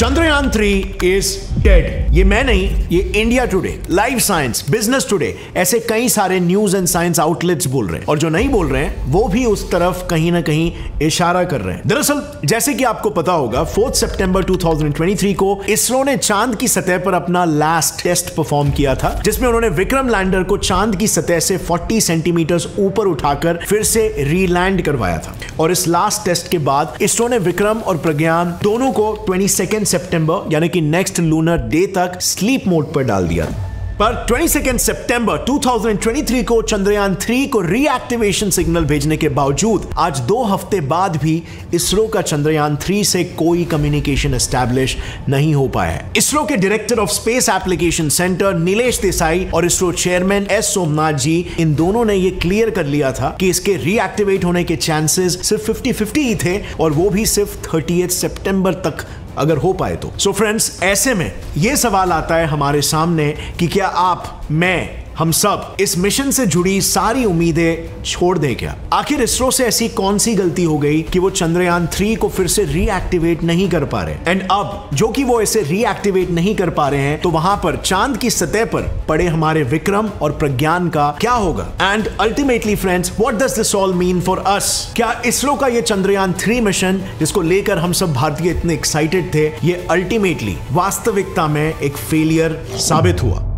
Chandrayaan 3 is dead. ये मैं नहीं, ये India today, live science, business today, ऐसे कई सारे न्यूज एंड साइंस आउटलेट्स बोल रहे हैं, और जो नहीं बोल रहे हैं वो भी उस तरफ कहीं ना कहीं इशारा कर रहे हैं। दरअसल जैसे कि आपको पता होगा 4 सितंबर 2023 को इसरो ने चांद की सतह पर अपना लास्ट टेस्ट परफॉर्म किया था, जिसमें उन्होंने विक्रम लैंडर को चांद की सतह से 40 सेंटीमीटर ऊपर उठाकर फिर से रीलैंड करवाया था। और इस लास्ट टेस्ट के बाद इसरो ने विक्रम और प्रज्ञान दोनों को 22 सितंबर यानी कि नेक्स्ट लूनर डे तक स्लीप मोड पर डाल दिया। पर 22 सितंबर 2023 को चंद्रयान 3 को रीएक्टिवेशन सिग्नल भेजने के बावजूद आज 2 हफ्ते बाद भी इसरो का चंद्रयान 3 से कोई कम्युनिकेशन एस्टैब्लिश नहीं हो पाया है। इसरो के director of space application centre Nilesh Desai और इसरो चेयरमैन एस सोमनाथ जी, इन दोनों ने यह क्लियर कर लिया था कि इसके रीएक्टिवेट होने के चांसेस सिर्फ 50-50 ही थे, और वो भी सिर्फ 30 सितंबर तक अगर हो पाए तो। सो फ्रेंड्स, ऐसे में यह सवाल आता है हमारे सामने कि क्या आप, मैं, हम सब इस मिशन से जुड़ी सारी उम्मीदें छोड़ दें क्या? आखिर इसरो से ऐसी कौन सी गलती हो गई कि वो चंद्रयान 3 को फिर से रीएक्टिवेट नहीं कर पा रहे? एंड अब जो कि वो इसे रीएक्टिवेट नहीं कर पा रहे हैं, तो वहां पर चांद की सतह पर पड़े हमारे विक्रम और प्रज्ञान का क्या होगा? And ultimately friends, what does this all mean for us? क्या इसरो का ये चंद्रयान 3 मिशन, जिसको लेकर हम सब भारतीय इतने एक्साइटेड थे, ये अल्टीमेटली वास्तविकता में एक फेलियर साबित हुआ?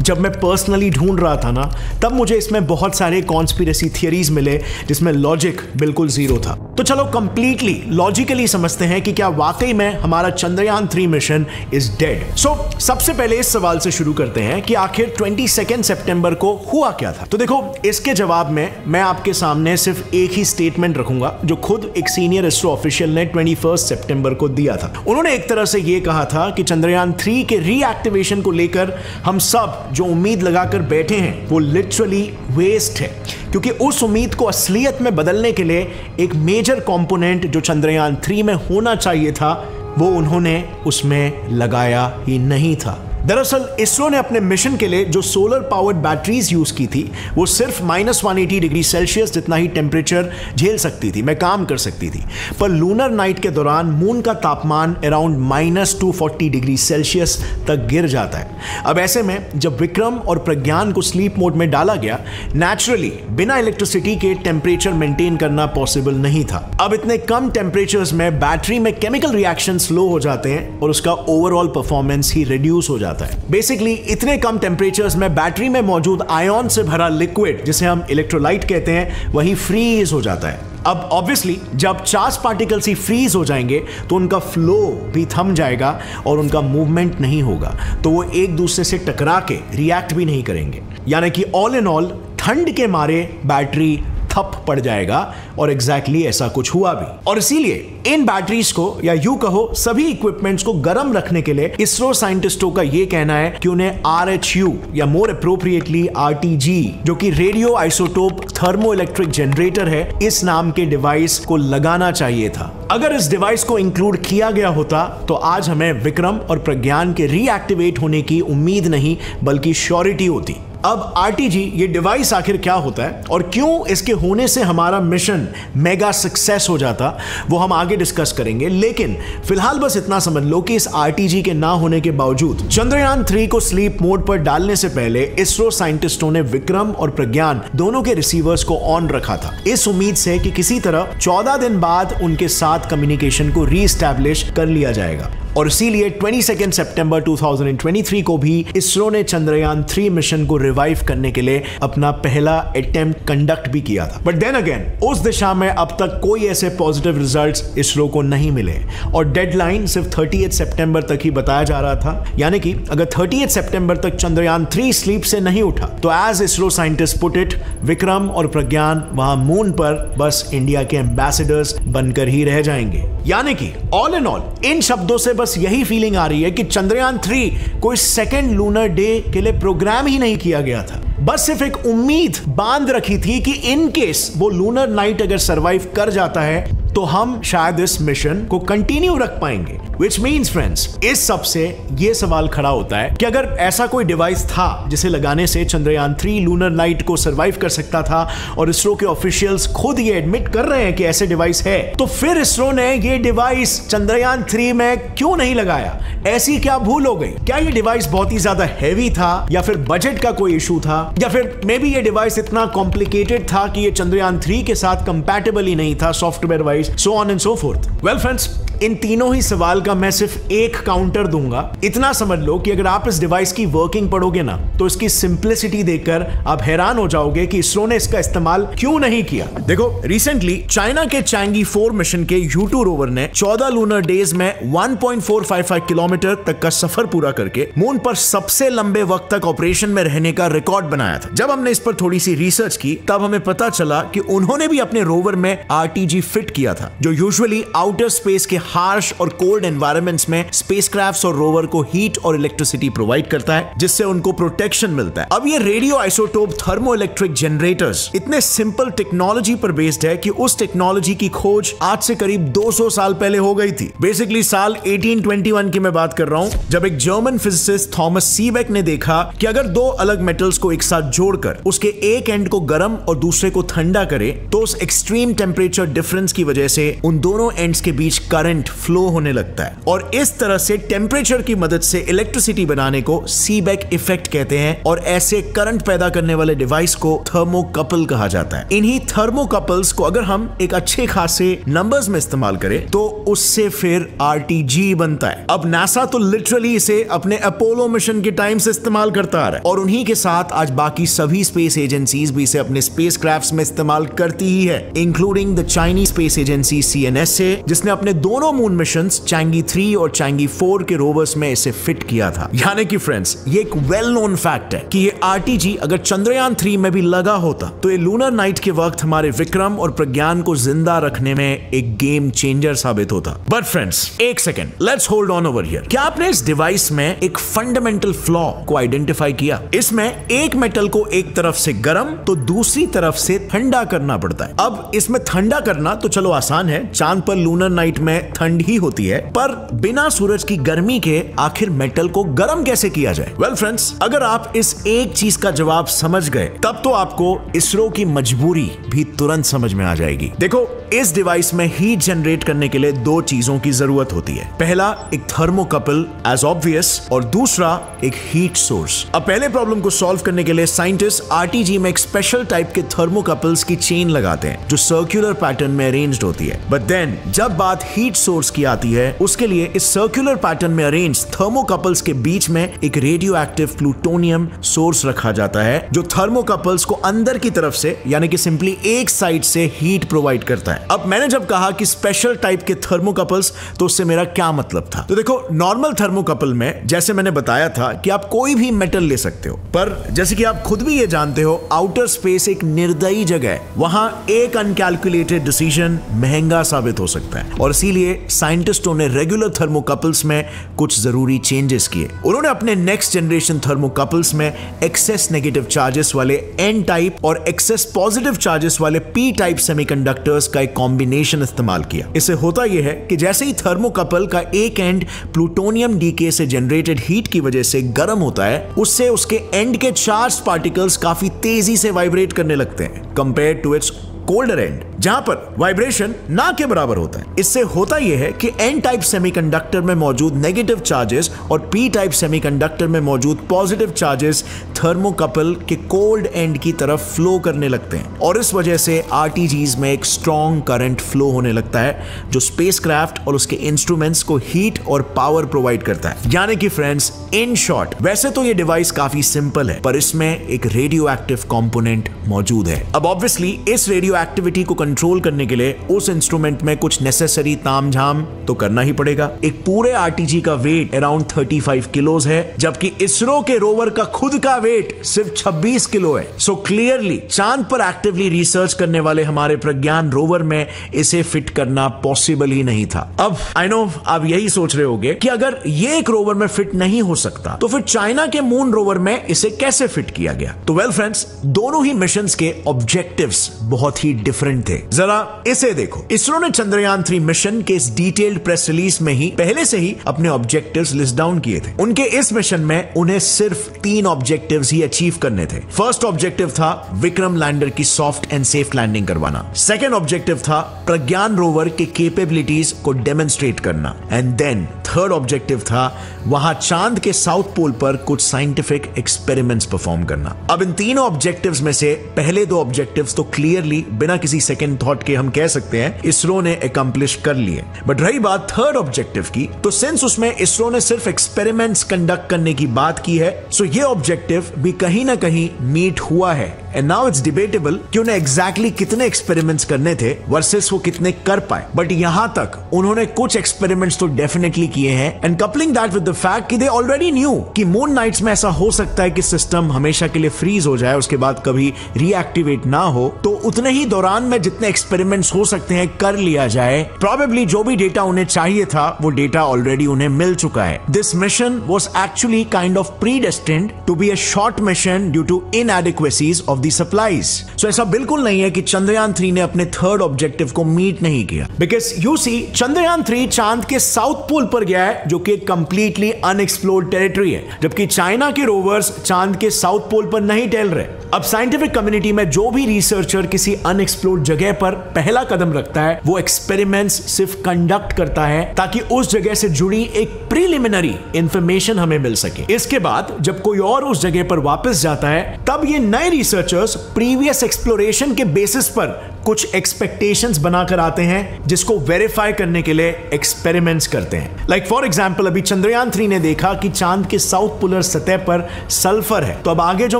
जब मैं पर्सनली ढूंढ रहा था ना, तब मुझे इसमें बहुत सारे कॉन्स्पिरेसी थियरीज मिले जिसमें लॉजिक बिल्कुल जीरो था। तो चलो कंप्लीटली लॉजिकली समझते हैं कि क्या वाकई में हमारा चंद्रयान 3 मिशन इज डेड। सो सबसे पहले इस सवाल से शुरू करते हैं कि आखिर 22 सितंबर को हुआ क्या था। तो देखो, इसके जवाब में मैं आपके सामने सिर्फ एक ही स्टेटमेंट रखूंगा जो खुद एक सीनियर इसरो ऑफिशियल ने 21 सितंबर को दिया था। उन्होंने एक तरह से यह कहा था कि चंद्रयान 3 के रीएक्टिवेशन को लेकर हम सब जो उम्मीद लगाकर बैठे हैं वो लिटरली वेस्ट है, क्योंकि उस उम्मीद को असलियत में बदलने के लिए एक मेजर कंपोनेंट जो चंद्रयान 3 में होना चाहिए था, वो उन्होंने उसमें लगाया ही नहीं था। दरअसल इसरो ने अपने मिशन के लिए जो सोलर पावर्ड बैटरीज यूज की थी, वो सिर्फ -180 डिग्री सेल्सियस जितना ही टेम्परेचर झेल सकती थी, मैं काम कर सकती थी। पर लूनर नाइट के दौरान मून का तापमान अराउंड -240 डिग्री सेल्सियस तक गिर जाता है। अब ऐसे में जब विक्रम और प्रज्ञान को स्लीप मोड में डाला गया, नेचुरली बिना इलेक्ट्रिसिटी के टेम्परेचर मेंटेन करना पॉसिबल नहीं था। अब इतने कम टेम्परेचर्स में बैटरी में केमिकल रिएक्शन स्लो हो जाते हैं और उसका ओवरऑल परफॉर्मेंस ही रिड्यूस हो जाता है। बेसिकली इतने कम टेम्परेचर्स में बैटरी में मौजूद आयन से भरा लिक्विड, जिसे हम इलेक्ट्रोलाइट कहते हैं, वही फ्रीज हो जाता है। अब ऑब्वियसली जब चार्ज पार्टिकल्स ही फ्रीज हो जाएंगे तो उनका फ्लो भी थम जाएगा और उनका मूवमेंट नहीं होगा, तो वो एक दूसरे से टकरा के रिएक्ट भी नहीं करेंगे। यानी कि ऑल इन ऑल ठंड के मारे बैटरी थप पड़ जाएगा, और एग्जैक्टली ऐसा कुछ हुआ भी। और इसीलिए इन बैटरीज को, या यूं कहो सभी इक्विपमेंट्स को गर्म रखने के लिए इसरो साइंटिस्टों का यह कहना है कि उन्हें RHU या मोर अप्रोप्रिएटली RTG, जो कि radio isotope thermo electric generator है, इस नाम के डिवाइस को लगाना चाहिए था। अगर इस डिवाइस को इंक्लूड किया गया होता तो आज हमें विक्रम और प्रज्ञान के रीएक्टिवेट होने की उम्मीद नहीं बल्कि श्योरिटी होती। अब RTG ये डिवाइस आखिर क्या होता है और क्यों इसके होने से हमारा मिशन मेगा सक्सेस हो जाता, वो हम आगे डिस्कस करेंगे। लेकिन फिलहाल बस इतना समझ लो कि इस RTG के ना होने के बावजूद चंद्रयान 3 को स्लीप मोड पर डालने से पहले इसरो साइंटिस्टों ने विक्रम और प्रज्ञान दोनों के रिसीवर्स को ऑन रखा था, इस उम्मीद से कि किसी तरह 14 दिन बाद उनके साथ कम्युनिकेशन को रीएस्टैब्लिश कर लिया जाएगा। और इसीलिए 22 सितंबर 2023 को भी इसरो ने चंद्रयान 3 मिशन को रिवाइव करने के लिए अपना पहला अटेम्प्ट कंडक्ट भी किया था। बट देन अगेन उस दिशा में अब तक कोई ऐसे पॉजिटिव रिजल्ट्स इसरो को नहीं मिले, और डेडलाइन सिर्फ 30 सितंबर तक ही बताया जा रहा था। यानी कि अगर 30 सितंबर तक चंद्रयान 3 स्लीप से नहीं उठा तो as ISRO scientist put it, Vikram और प्रज्ञान वहां मून पर बस इंडिया के एम्बेसडर्स बनकर ही रह जाएंगे। यानी कि ऑल इन ऑल इन शब्दों से बस यही फीलिंग आ रही है कि चंद्रयान 3 कोई सेकेंड लूनर डे के लिए प्रोग्राम ही नहीं किया गया था, बस सिर्फ एक उम्मीद बांध रखी थी कि इन केस वो लूनर नाइट अगर सरवाइव कर जाता है तो हम शायद इस मिशन को कंटिन्यू रख पाएंगे, विच मीन्स फ्रेंड्स, इस सब से ये सवाल खड़ा होता है कि अगर ऐसा कोई डिवाइस था जिसे लगाने से चंद्रयान 3 लूनर नाइट को सरवाइव कर सकता था, और इसरो के ऑफिशियल्स खुद ये एडमिट कर रहे हैं कि ऐसे डिवाइस है, तो फिर इसरो ने ये डिवाइस चंद्रयान 3 में क्यों नहीं लगाया? ऐसी क्या भूल हो गई? क्या ये डिवाइस बहुत ही ज्यादा हैवी था, या फिर बजट का कोई इशू था, या फिर मे बी ये डिवाइस इतना कॉम्प्लिकेटेड था कि ये चंद्रयान 3 के साथ कंपैटिबल ही नहीं था software wise, so on and so forth. Well friends, इन तीनों ही सवाल का मैं सिर्फ एक काउंटर दूंगा। इतना समझ लो कि अगर आप इस डिवाइस की वर्किंग पढ़ोगे ना, तो इसकी सिंप्लिसिटी देखकर आप हैरान हो जाओगे कि इसरो ने इसका इस्तेमाल क्यों नहीं किया। देखो, रिसेंटली चाइना के चैंगी 4 मिशन के U2 रोवर ने 14 लूनर डेज में 1.455 किलोमीटर तक का सफर पूरा करके मून पर सबसे लंबे वक्त तक ऑपरेशन में रहने का रिकॉर्ड बनाया था। जब हमने इस पर थोड़ी सी रिसर्च की, तब हमें पता चला कि उन्होंने भी अपने रोवर में RTG फिट किया था, जो यूजुअली आउटर स्पेस के हार्श और कोल्ड एनवायरनमेंट्स में स्पेसक्राफ्ट्स और रोवर को हीट और इलेक्ट्रिसिटी प्रोवाइड करता है, जिससे उनको प्रोटेक्शन मिलता है। अब ये रेडियो आइसोटोप थर्मोइलेक्ट्रिक जनरेटर्स इतने सिंपल टेक्नोलॉजी पर बेस्ड है कि उस टेक्नोलॉजी की खोज आज से करीब 200 साल पहले हो गई थी। बेसिकली साल 1821 की मैं बात कर रहा हूं, जब एक जर्मन फिजिसिस्ट थॉमस सीबेक ने देखा कि अगर दो अलग मेटल्स को एक साथ जोड़कर उसके एक एंड को गर्म और दूसरे को ठंडा करे, तो उस एक्सट्रीम टेम्परेचर डिफरेंस की वजह से उन दोनों एंड्स के बीच करंट फ्लो होने लगता है, और इस तरह से टेम्परेचर की मदद से इलेक्ट्रिसिटी बनाने को सीबेक इफेक्ट कहते हैं, और ऐसे करंट पैदा करने वाले डिवाइस को थर्मोकपल कहा जाता है। इन्हीं थर्मोकपल्स को अगर हम एक अच्छे खासे नंबर्स में इस्तेमाल करें, तो उससे फिर RTG बनता है। अब नासा तो लिटरली इसे अपने अपोलो मिशन के टाइम से इस्तेमाल करता आ रहा है, और उन्हीं के साथ आज बाकी सभी स्पेस एजेंसीज भी इसे अपने स्पेसक्राफ्ट्स में इस्तेमाल करती ही है, including the Chinese space agency CNSA, जिसने अपने दोनों मून मिशंस चैंगी 3 और चैंगी 4 के रोवर्स में इसे फिट किया था। यानी कि फ्रेंड्स, ये एक वेल नोन फैक्ट है कि ये RTG अगर चंद्रयान 3 में भी लगा होता, तो ये लूनर नाइट के वक्त हमारे विक्रम और प्रज्ञान को जिंदा रखने में एक गेम चेंजर साबित होता। बट फ्रेंड्स, एक second, let's hold on over here. क्या आपने इस डिवाइस में एक फंडामेंटल फ्लॉ को आइडेंटिफाई किया? इसमें एक मेटल को एक तरफ से गर्म तो दूसरी तरफ से ठंडा करना पड़ता है। अब इसमें ठंडा करना तो चलो आसान है, चांद पर लूनर नाइट में ठंड ही होती है, पर बिना सूरज की गर्मी के आखिर मेटल को गर्म कैसे किया जाए? वेल फ्रेंड्स, अगर आप इस एक चीज का जवाब समझ गए, तब तो आपको इसरो की मजबूरी भी तुरंत समझ में आ जाएगी। देखो, इस डिवाइस में हीट जनरेट करने के लिए दो चीजों की जरूरत होती है। पहला एक थर्मोकपल एज ऑब्वियस, और दूसरा एक हीट सोर्स। अब पहले प्रॉब्लम को सॉल्व करने के लिए साइंटिस्ट RTG में एक स्पेशल टाइप के थर्मोकपल्स की चेन लगाते हैं, जो सर्कुलर पैटर्न में अरेंज्ड होती है। बट देन जब बात हीट सोर्स की आती है, उसके लिए इस सर्कुलर पैटर्न में अरेंज थर्मोकपल्स के बीच में एक रेडियो एक्टिव प्लूटोनियम सोर्स रखा जाता है, जो थर्मोकपल्स को अंदर की तरफ से, यानी कि सिंपली एक साइड से हीट प्रोवाइड करता है। अब मैंने जब कहा कि स्पेशल टाइप के थर्मोकपल्स, तो उससे मेरा क्या मतलब था? तो देखो, नॉर्मल थर्मोकपल में जैसे मैंने बताया था कि आप कोई भी मेटल ले सकते हो, पर जैसे कि आप खुद भी ये जानते हो, आउटर स्पेस एक निर्दयी जगह है। वहां एक अनकैलकुलेटेड डिसीजन महंगा साबित हो सकता है, और इसीलिए साइंटिस्टों ने रेगुलर थर्मोकपल्स में कुछ जरूरी चेंजेस किए। उन्होंने अपने नेक्स्ट जनरेशन थर्मोकपल्स में एक्सेस नेगेटिव चार्जेस वाले N टाइप और एक्सेस पॉजिटिव चार्जेस वाले P टाइप सेमीकंडक्टर्स का एक कॉम्बिनेशन इस्तेमाल किया। इससे होता यह है कि जैसे ही थर्मोकपल का एक एंड प्लूटोनियम डीके से जनरेटेड हीट की वजह से गर्म होता है, उससे उसके एंड के चार्ज पार्टिकल्स काफी तेजी से वाइब्रेट करने लगते हैं compare to its colder end, जहां पर वाइब्रेशन ना के बराबर होता है। इससे होता यह है कि N टाइप सेमीकंडक्टर में मौजूद नेगेटिव चार्जेस और P टाइप सेमीकंडक्टर में मौजूद पॉजिटिव चार्जेस थर्मोकपल के कोल्ड एंड की तरफ फ्लो करने लगते हैं, और इस वजह से RTGs में एक स्ट्रॉन्ग करंट फ्लो होने लगता है, जो स्पेसक्राफ्ट और उसके इंस्ट्रूमेंट्स को हीट और पावर प्रोवाइड करता है। यानी कि फ्रेंड्स, इन शॉर्ट, वैसे तो ये डिवाइस काफी सिंपल है, पर इसमें एक रेडियो एक्टिव कॉम्पोनेंट मौजूद है। अब ऑब्वियसली इस रेडियो एक्टिविटी को कंट्रोल करने के लिए उस इंस्ट्रूमेंट में कुछ नेसेसरी तामझाम तो करना ही पड़ेगा। एक पूरे RTG का वेट अराउंड 35 किलोज है, जबकि इसरो के रोवर का खुद का वेट सिर्फ 26 किलो है। सो क्लियरली चांद पर एक्टिवली रिसर्च करने वाले हमारे प्रज्ञान रोवर में इसे फिट करना पॉसिबल ही नहीं था। अब आई नो आप यही सोच रहे होंगे कि अगर ये एक रोवर में फिट नहीं हो सकता, तो फिर चाइना के मून रोवर में इसे कैसे फिट किया गया? तो वेल फ्रेंड्स, दोनों ही मिशंस के ऑब्जेक्टिव्स बहुत बहुत ही डिफरेंट थे। जरा इसे देखो, इसरो ने चंद्रयान 3 मिशन के इस डिटेल्ड प्रेस रिलीज में ही पहले से ही अपने ऑब्जेक्टिव्स लिस्ट डाउन किए थे। उनके इस मिशन में उन्हें सिर्फ 3 ऑब्जेक्टिव्स ही अचीव करने थे। फर्स्ट ऑब्जेक्टिव था विक्रम लैंडर की सॉफ्ट एंड सेफ लैंडिंग करवाना। सेकेंड ऑब्जेक्टिव था प्रज्ञान रोवर के कैपेबिलिटीज को डेमोन्स्ट्रेट करना। एंड देन थर्ड ऑब्जेक्टिव था वहां चांद के साउथ पोल पर कुछ साइंटिफिक एक्सपेरिमेंट्स परफॉर्म करना। अब इन तीनों ऑब्जेक्टिव्स में से पहले 2 ऑब्जेक्टिव्स तो क्लियरली बिना किसी सेकंड थॉट के हम कह सकते हैं इसरो ने अकम्प्लिश कर लिए। बट रही बात थर्ड ऑब्जेक्टिव की, तो सिंस उसमें इसरो ने सिर्फ एक्सपेरिमेंट्स कंडक्ट करने की बात की है, सो ये ऑब्जेक्टिव भी कहीं ना कहीं मीट हुआ है। एंड नाउ इट्स डिबेटेबल कि उन्हें एग्जैक्टली कितने एक्सपेरिमेंट्स करने थे वर्सेस वो कितने कर पाए। बट यहां तक उन्होंने कुछ एक्सपेरिमेंट्स तो डेफिनेटली किए हैं। And coupling that with the fact कि दे ऑलरेडी न्यू कि मून नाइट्स में ऐसा हो सकता है कि सिस्टम हमेशा के लिए फ्रीज हो जाए, उसके बाद कभी रीएक्टिवेट ना हो, तो उतने ही दौरान में जितने एक्सपेरिमेंट्स हो सकते हैं कर लिया जाए। प्रोबेबली जो भी डेटा उन्हें चाहिए था वो डेटा ऑलरेडी उन्हें मिल चुका है। This mission was actually kind of predestined to be a short mission due to inadequacies of the supplies. So ऐसा बिल्कुल नहीं है कि चंद्रयान 3 ने अपने थर्ड ऑब्जेक्टिव को मीट नहीं किया, बिकॉज यू सी चंद्रयान 3 चांद के साउथ पोल पर गया है जो कि कंप्लीटली अनएक्सप्लोर्ड टेरिटरी है, जबकि चाइना के रोवर्स चांद के साउथ पोल पर नहीं टहल रहे। अब साइंटिफिक कम्युनिटी में जो भी रिसर्चर किसी अनएक्सप्लोर्ड जगह पर पहला कदम रखता है वो एक्सपेरिमेंट्स सिर्फ कंडक्ट करता है ताकि उस जगह से जुड़ी एक प्रीलिमिनरी इंफॉर्मेशन हमें मिल सके। इसके बाद जब कोई और उस जगह पर वापस जाता है तब ये नए रिसर्चर्स प्रीवियस एक्सप्लोरेशन के बेसिस पर कुछ एक्सपेक्टेशंस बनाकर आते हैं जिसको वेरीफाई करने के लिए एक्सपेरिमेंट्स करते हैं। लाइक फॉर एग्जांपल अभी चंद्रयान 3 ने देखा कि चांद के साउथ पोलर सतह पर सल्फर है, तो अब आगे जो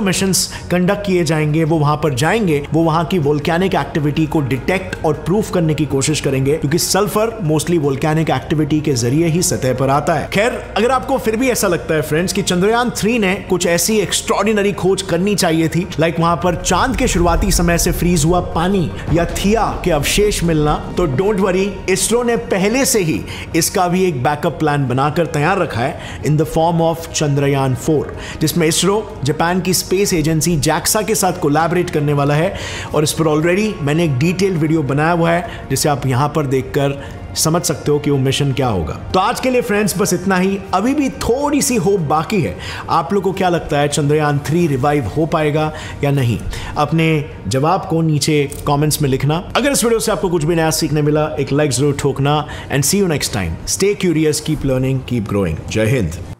मिशंस कंडक्ट किए जाएंगे वो वहां पर जाएंगे, वो वहां की वोल्केनिक एक्टिविटी को डिटेक्ट और प्रूफ करने की कोशिश करेंगे, क्योंकि सल्फर मोस्टली वोल्केनिक एक्टिविटी के जरिए ही सतह पर आता है। खैर, अगर आपको फिर भी ऐसा लगता है फ्रेंड्स कि चंद्रयान 3 ने कुछ ऐसी एक्स्ट्रॉर्डिनरी खोज करनी चाहिए थी, लाइक वहां पर चांद के शुरुआती समय से फ्रीज हुआ पानी या थिया के अवशेष मिलना, तो डोंट वरी, इसरो ने पहले से ही इसका भी एक बैकअप प्लान बनाकर तैयार रखा है in the form of Chandrayaan 4, जिसमें इसरो जापान की स्पेस एजेंसी जैक्सा के साथ कोलैबोरेट करने वाला है। और इस पर ऑलरेडी मैंने एक डिटेल्ड वीडियो बनाया हुआ है जिसे आप यहां पर देखकर समझ सकते हो कि वो मिशन क्या होगा। तो आज के लिए फ्रेंड्स बस इतना ही। अभी भी थोड़ी सी होप बाकी है। आप लोगों को क्या लगता है, चंद्रयान 3 रिवाइव हो पाएगा या नहीं? अपने जवाब को नीचे कमेंट्स में लिखना। अगर इस वीडियो से आपको कुछ भी नया सीखने मिला, एक लाइक जरूर ठोकना। And see you next time. Stay curious, keep learning, keep growing. जय हिंद।